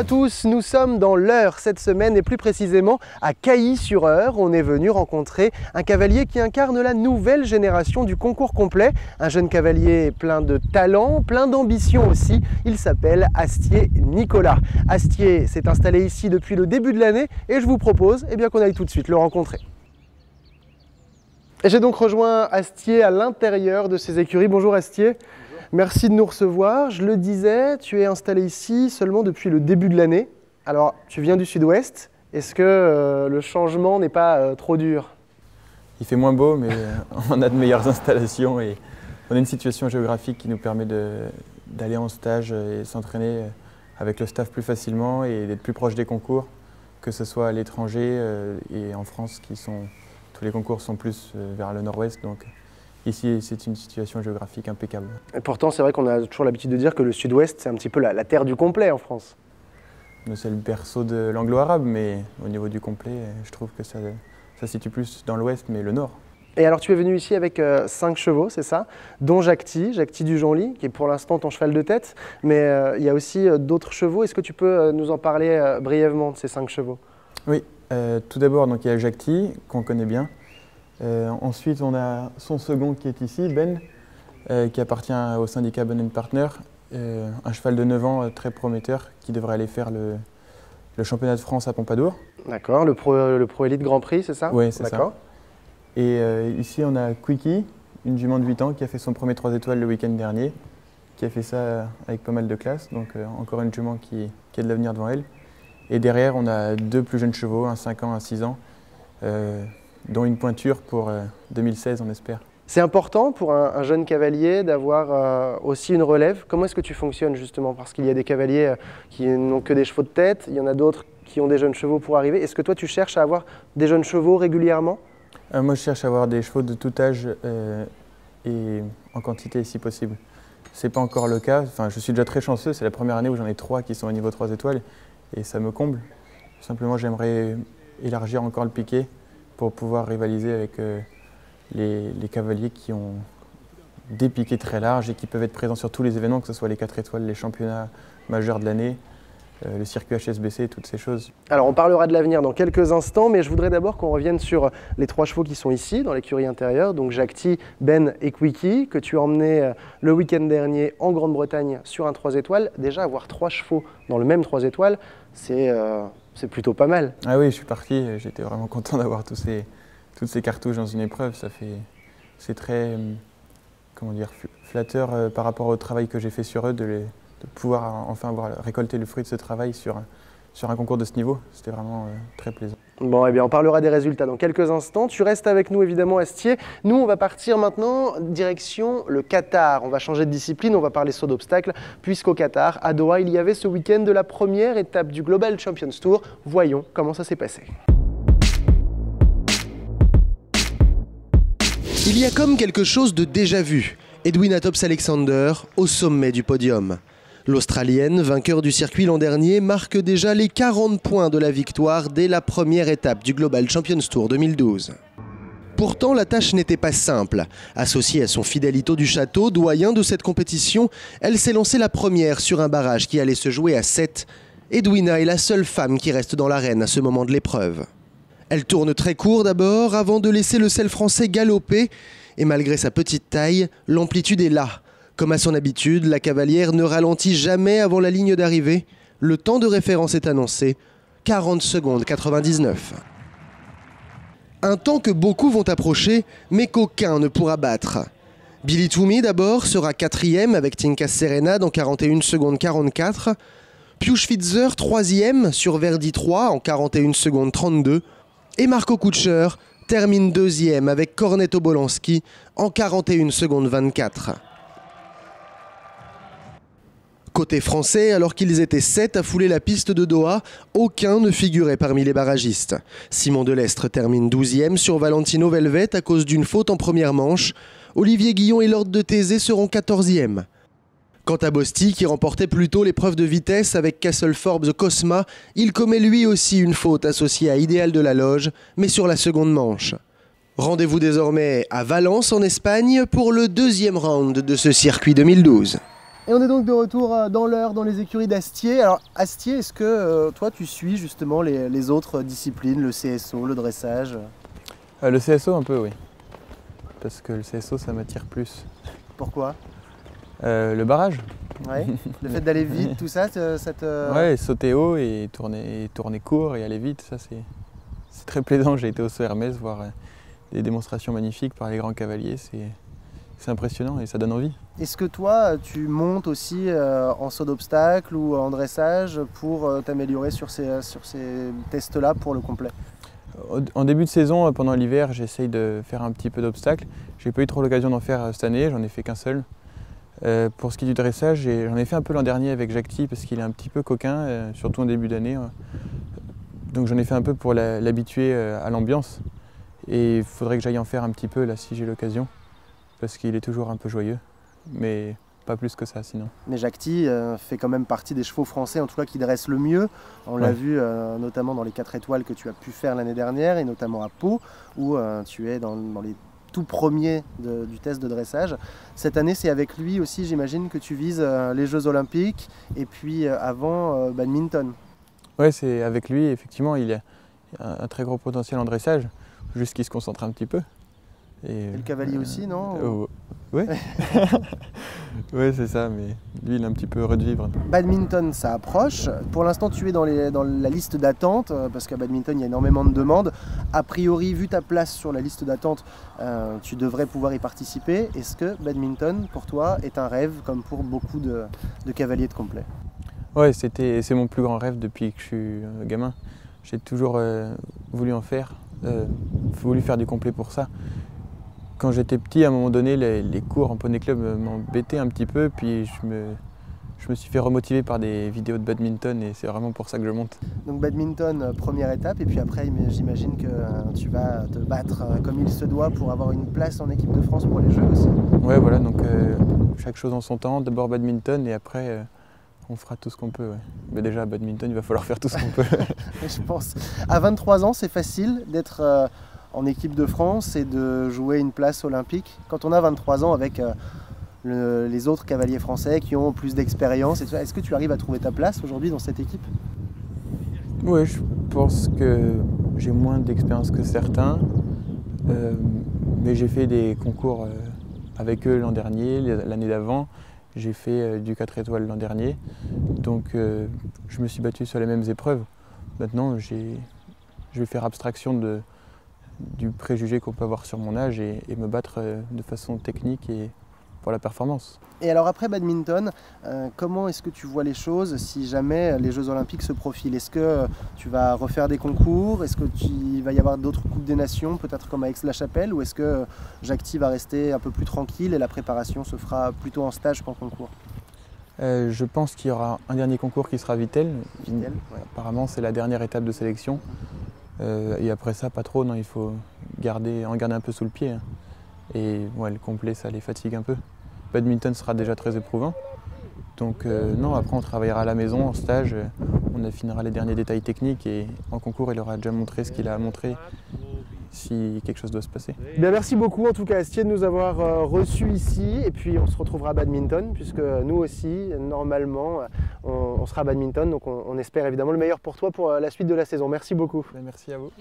à tous, nous sommes dans l'Eure cette semaine et plus précisément à Cailly-sur-Eure. On est venu rencontrer un cavalier qui incarne la nouvelle génération du concours complet. Un jeune cavalier plein de talent, plein d'ambition aussi. Il s'appelle Astier Nicolas. Astier s'est installé ici depuis le début de l'année et je vous propose qu'on aille tout de suite le rencontrer. Et j'ai donc rejoint Astier à l'intérieur de ses écuries. Bonjour Astier. Merci de nous recevoir. Je le disais, tu es installé ici seulement depuis le début de l'année. Alors, tu viens du sud-ouest. Est-ce que le changement n'est pas trop dur? Il fait moins beau, mais on a de meilleures installations et on a une situation géographique qui nous permet d'aller en stage et s'entraîner avec le staff plus facilement et d'être plus proche des concours, que ce soit à l'étranger et en France, tous les concours sont plus vers le nord-ouest. Donc, ici, c'est une situation géographique impeccable. Et pourtant, c'est vrai qu'on a toujours l'habitude de dire que le sud-ouest, c'est un petit peu la terre du complet en France. C'est le berceau de l'anglo-arabe, mais au niveau du complet, je trouve que ça se situe plus dans l'ouest, mais le nord. Et alors, tu es venu ici avec 5 chevaux, c'est ça? Dont Jacty du Jonly, qui est pour l'instant ton cheval de tête. Mais il y a aussi d'autres chevaux. Est-ce que tu peux nous en parler brièvement de ces 5 chevaux? Oui, tout d'abord, il y a Jacty, qu'on connaît bien. Ensuite, on a son second qui est ici, Ben, qui appartient au syndicat Ben & Partner, un cheval de 9 ans très prometteur qui devrait aller faire le championnat de France à Pompadour. D'accord, le Pro Elite Grand Prix, c'est ça? Oui, c'est ça. Et ici, on a Quickie, une jument de 8 ans qui a fait son premier 3 étoiles le week-end dernier, qui a fait ça avec pas mal de classe, donc encore une jument qui a de l'avenir devant elle. Et derrière, on a 2 plus jeunes chevaux, un 5 ans, un 6 ans. Dont une pointure pour 2016, on espère. C'est important pour un jeune cavalier d'avoir aussi une relève. Comment est-ce que tu fonctionnes justement? Parce qu'il y a des cavaliers qui n'ont que des chevaux de tête, il y en a d'autres qui ont des jeunes chevaux pour arriver. Est-ce que toi tu cherches à avoir des jeunes chevaux régulièrement? Moi je cherche à avoir des chevaux de tout âge et en quantité si possible. Ce n'est pas encore le cas, je suis déjà très chanceux, c'est la première année où j'en ai 3 qui sont au niveau 3 étoiles et ça me comble. Simplement j'aimerais élargir encore le piquet pour pouvoir rivaliser avec les cavaliers qui ont des piquets très larges et qui peuvent être présents sur tous les événements, que ce soit les 4 étoiles, les championnats majeurs de l'année, le circuit HSBC, toutes ces choses. Alors on parlera de l'avenir dans quelques instants, mais je voudrais d'abord qu'on revienne sur les 3 chevaux qui sont ici, dans l'écurie intérieure, donc Jacty, Ben et Quickie, que tu as emmené le week-end dernier en Grande-Bretagne sur un 3 étoiles. Déjà, avoir 3 chevaux dans le même 3 étoiles, c'est plutôt pas mal. Ah oui, je suis parti, j'étais vraiment content d'avoir toutes ces cartouches dans une épreuve. C'est très flatteur par rapport au travail que j'ai fait sur eux, de pouvoir enfin récolter le fruit de ce travail sur un concours de ce niveau. C'était vraiment très plaisant. Bon, on parlera des résultats dans quelques instants. Tu restes avec nous évidemment Astier. Nous, on va partir maintenant direction le Qatar. On va changer de discipline, on va parler saut d'obstacles, puisqu'au Qatar, à Doha, il y avait ce week-end de la première étape du Global Champions Tour. Voyons comment ça s'est passé. Il y a comme quelque chose de déjà vu. Edwina Tops-Alexander au sommet du podium. L'Australienne, vainqueur du circuit l'an dernier, marque déjà les 40 points de la victoire dès la première étape du Global Champions Tour 2012. Pourtant, la tâche n'était pas simple. Associée à son fidèle Ito du Château, doyen de cette compétition, elle s'est lancée la première sur un barrage qui allait se jouer à 7. Edwina est la seule femme qui reste dans l'arène à ce moment de l'épreuve. Elle tourne très court d'abord, avant de laisser le sel français galoper. Et malgré sa petite taille, l'amplitude est là. Comme à son habitude, la cavalière ne ralentit jamais avant la ligne d'arrivée. Le temps de référence est annoncé, 40 secondes 99. Un temps que beaucoup vont approcher, mais qu'aucun ne pourra battre. Billy Twomey d'abord sera 4e avec Tinka Serena dans 41 secondes 44. Pius Schwitzer 3e sur Verdi 3 en 41 secondes 32. Et Marco Kutscher termine 2e avec Cornetto Bolanski en 41 secondes 24. Côté français, alors qu'ils étaient 7 à fouler la piste de Doha, aucun ne figurait parmi les barragistes. Simon Delestre termine 12e sur Valentino Velvet à cause d'une faute en première manche. Olivier Guillon et Lord de Thésée seront 14e. Quant à Bosti, qui remportait plutôt l'épreuve de vitesse avec Castle Forbes Cosma, il commet lui aussi une faute associée à Idéal de la Loge, mais sur la seconde manche. Rendez-vous désormais à Valence en Espagne pour le 2e round de ce circuit 2012. Et on est donc de retour dans l'Eure, dans les écuries d'Astier. Alors Astier, est-ce que toi tu suis justement les autres disciplines, le CSO, le dressage? Le CSO un peu, oui. Parce que le CSO ça m'attire plus. Pourquoi? Le barrage. Ouais. Le fait d'aller vite, tout ça, ça te... Ouais, sauter haut et tourner court et aller vite, ça c'est très plaisant. J'ai été au Saut Hermès voir des démonstrations magnifiques par les grands cavaliers, c'est impressionnant et ça donne envie. Est-ce que toi, tu montes aussi en saut d'obstacle ou en dressage pour t'améliorer sur ces tests-là pour le complet? En début de saison, pendant l'hiver, j'essaye de faire un petit peu d'obstacle. J'ai pas eu trop l'occasion d'en faire cette année, j'en ai fait qu'un seul. Pour ce qui est du dressage, j'en ai fait un peu l'an dernier avec Jacques parce qu'il est un petit peu coquin, surtout en début d'année. Donc j'en ai fait un peu pour l'habituer à l'ambiance. Et il faudrait que j'aille en faire un petit peu là si j'ai l'occasion. Parce qu'il est toujours un peu joyeux, mais pas plus que ça sinon. Mais Jacques fait quand même partie des chevaux français, en tout cas qui dressent le mieux. On l'a vu notamment dans les 4 étoiles que tu as pu faire l'année dernière, et notamment à Pau, où tu es dans les tout premiers du test de dressage. Cette année, c'est avec lui aussi, j'imagine, que tu vises les Jeux Olympiques, et puis avant, badminton. Oui, c'est avec lui, effectivement, il a un très gros potentiel en dressage, juste qu'il se concentre un petit peu. Et le cavalier aussi, non? Oui, ouais, c'est ça, mais lui, il est un petit peu heureux de vivre. Badminton, ça approche. Pour l'instant, tu es dans la liste d'attente, parce qu'à badminton, il y a énormément de demandes. A priori, vu ta place sur la liste d'attente, tu devrais pouvoir y participer. Est-ce que badminton, pour toi, est un rêve, comme pour beaucoup de cavaliers de complet? Ouais, c'est mon plus grand rêve depuis que je suis gamin. J'ai toujours voulu en faire, voulu faire du complet pour ça. Quand j'étais petit, à un moment donné, les cours en poney club m'embêtaient un petit peu, puis je me suis fait remotiver par des vidéos de badminton et c'est vraiment pour ça que je monte. Donc badminton, première étape, et puis après, j'imagine que tu vas te battre comme il se doit pour avoir une place en équipe de France pour les Jeux aussi. Ouais, voilà, donc chaque chose en son temps, d'abord badminton et après on fera tout ce qu'on peut. Ouais. Mais déjà, badminton, il va falloir faire tout ce qu'on peut. Je pense. À 23 ans, c'est facile d'être en équipe de France et de jouer une place olympique. Quand on a 23 ans avec les autres cavaliers français qui ont plus d'expérience, est-ce que tu arrives à trouver ta place aujourd'hui dans cette équipe? Oui, je pense que j'ai moins d'expérience que certains, mais j'ai fait des concours avec eux l'an dernier, l'année d'avant. J'ai fait du 4 étoiles l'an dernier, donc je me suis battu sur les mêmes épreuves. Maintenant, je vais faire abstraction du préjugé qu'on peut avoir sur mon âge et me battre de façon technique et pour la performance. Et alors après badminton, comment est-ce que tu vois les choses si jamais les Jeux Olympiques se profilent? Est-ce que tu vas refaire des concours? Est-ce qu'il va y avoir d'autres Coupes des Nations, peut-être comme à Aix-la-Chapelle? Ou est-ce que Jacques va rester un peu plus tranquille et la préparation se fera plutôt en stage qu'en concours? Je pense qu'il y aura un dernier concours qui sera Vittel. Ouais. Apparemment, c'est la dernière étape de sélection. Et après ça, pas trop, non, il faut en garder un peu sous le pied. Hein. Et ouais, le complet, ça les fatigue un peu. Badminton sera déjà très éprouvant. Donc non, après on travaillera à la maison, en stage, on affinera les derniers détails techniques et en concours, il aura déjà montré ce qu'il a à montrer si quelque chose doit se passer. Bien, merci beaucoup en tout cas Astier de nous avoir reçus ici, et puis on se retrouvera à badminton puisque nous aussi normalement on sera à badminton, donc on espère évidemment le meilleur pour toi pour la suite de la saison. Merci beaucoup. Merci à vous.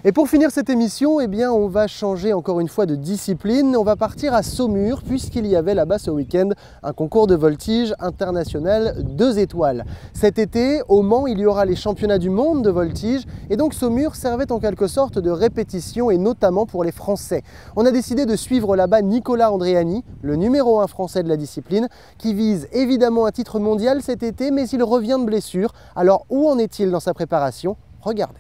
Et pour finir cette émission, eh bien, on va changer encore une fois de discipline. On va partir à Saumur, puisqu'il y avait là-bas ce week-end un concours de voltige international 2 étoiles. Cet été, au Mans, il y aura les championnats du monde de voltige. Et donc Saumur servait en quelque sorte de répétition, et notamment pour les Français. On a décidé de suivre là-bas Nicolas Andréani, le numéro 1 français de la discipline, qui vise évidemment un titre mondial cet été, mais il revient de blessure. Alors où en est-il dans sa préparation? Regardez.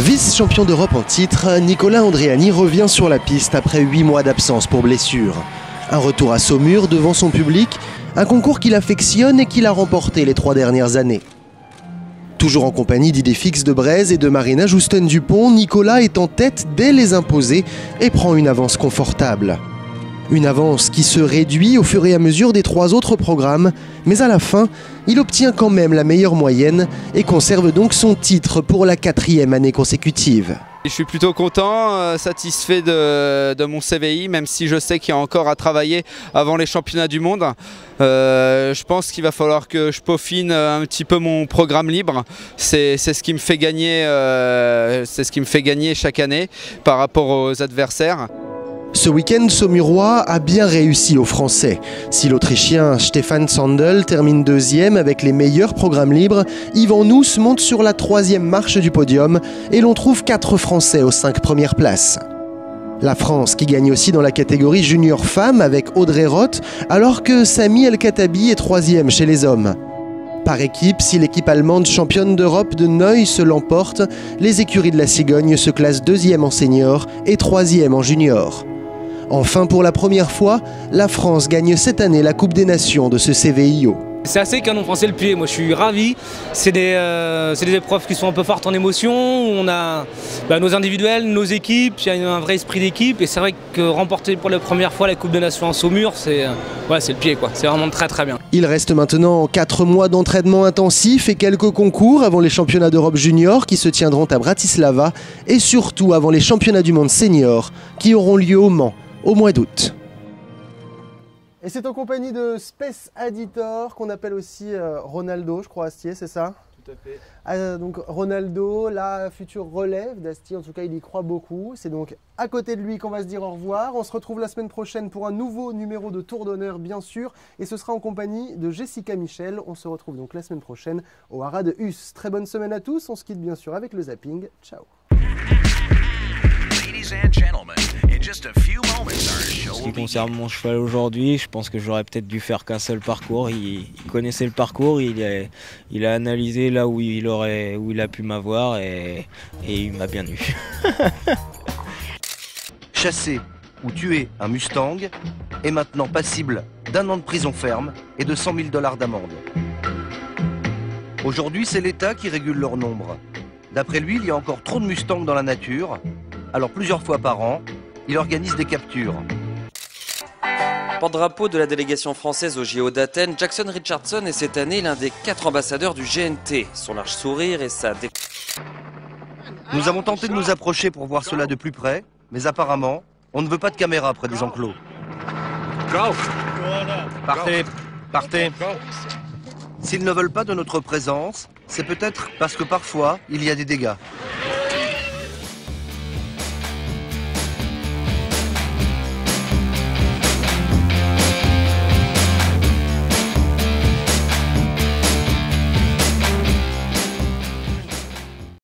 Vice-champion d'Europe en titre, Nicolas Andréani revient sur la piste après 8 mois d'absence pour blessure. Un retour à Saumur devant son public, un concours qu'il affectionne et qu'il a remporté les 3 dernières années. Toujours en compagnie d'Idéfix de Braise et de Marina Jousten-Dupont, Nicolas est en tête dès les imposés et prend une avance confortable. Une avance qui se réduit au fur et à mesure des 3 autres programmes, mais à la fin, il obtient quand même la meilleure moyenne et conserve donc son titre pour la 4e année consécutive. Je suis plutôt content, satisfait de mon CVI, même si je sais qu'il y a encore à travailler avant les championnats du monde. Je pense qu'il va falloir que je peaufine un petit peu mon programme libre. C'est ce qui me fait gagner, chaque année par rapport aux adversaires. Ce week-end, Saumurois a bien réussi aux Français. Si l'Autrichien Stefan Sandl termine 2e avec les meilleurs programmes libres, Yvan Nouss monte sur la 3e marche du podium et l'on trouve 4 Français aux 5 premières places. La France qui gagne aussi dans la catégorie junior femmes avec Audrey Roth, alors que Sami El Khattabi est 3e chez les hommes. Par équipe, si l'équipe allemande championne d'Europe de Neuss l'emporte, les écuries de la Cigogne se classent 2e en senior et 3e en junior. Enfin, pour la première fois, la France gagne cette année la Coupe des Nations de ce CVIO. C'est assez canon français le pied, moi je suis ravi. C'est des épreuves qui sont un peu fortes en émotion, où on a nos individuels, nos équipes, il y a un vrai esprit d'équipe et c'est vrai que remporter pour la première fois la Coupe des Nations en Saumur, c'est le pied quoi, c'est vraiment très très bien. Il reste maintenant 4 mois d'entraînement intensif et quelques concours avant les championnats d'Europe junior qui se tiendront à Bratislava et surtout avant les championnats du monde senior qui auront lieu au Mans au mois d'août. Et c'est en compagnie de Space Editor qu'on appelle aussi Ronaldo, je crois, Astier, c'est ça? Tout à fait. Donc Ronaldo, la future relève d'Astier, en tout cas il y croit beaucoup. C'est donc à côté de lui qu'on va se dire au revoir. On se retrouve la semaine prochaine pour un nouveau numéro de Tour d'honneur, bien sûr. Et ce sera en compagnie de Jessica Michel. On se retrouve donc la semaine prochaine au Haras de Hus. Très bonne semaine à tous. On se quitte bien sûr avec le zapping. Ciao. En ce qui concerne mon cheval aujourd'hui, je pense que j'aurais peut-être dû faire qu'un seul parcours. Il connaissait le parcours, il a analysé là où il a pu m'avoir et il m'a bien eu. Chasser ou tuer un Mustang est maintenant passible d'1 an de prison ferme et de 100 000 $ d'amende. Aujourd'hui, c'est l'État qui régule leur nombre. D'après lui, il y a encore trop de Mustangs dans la nature, alors plusieurs fois par an, il organise des captures. Porte-drapeau de la délégation française au JO d'Athènes, Jackson Richardson est cette année l'un des 4 ambassadeurs du GNT. Son large sourire et sa... Nous avons tenté de nous approcher pour voir cela de plus près, mais apparemment, on ne veut pas de caméra près des enclos. Partez, partez. S'ils ne veulent pas de notre présence, c'est peut-être parce que parfois, il y a des dégâts.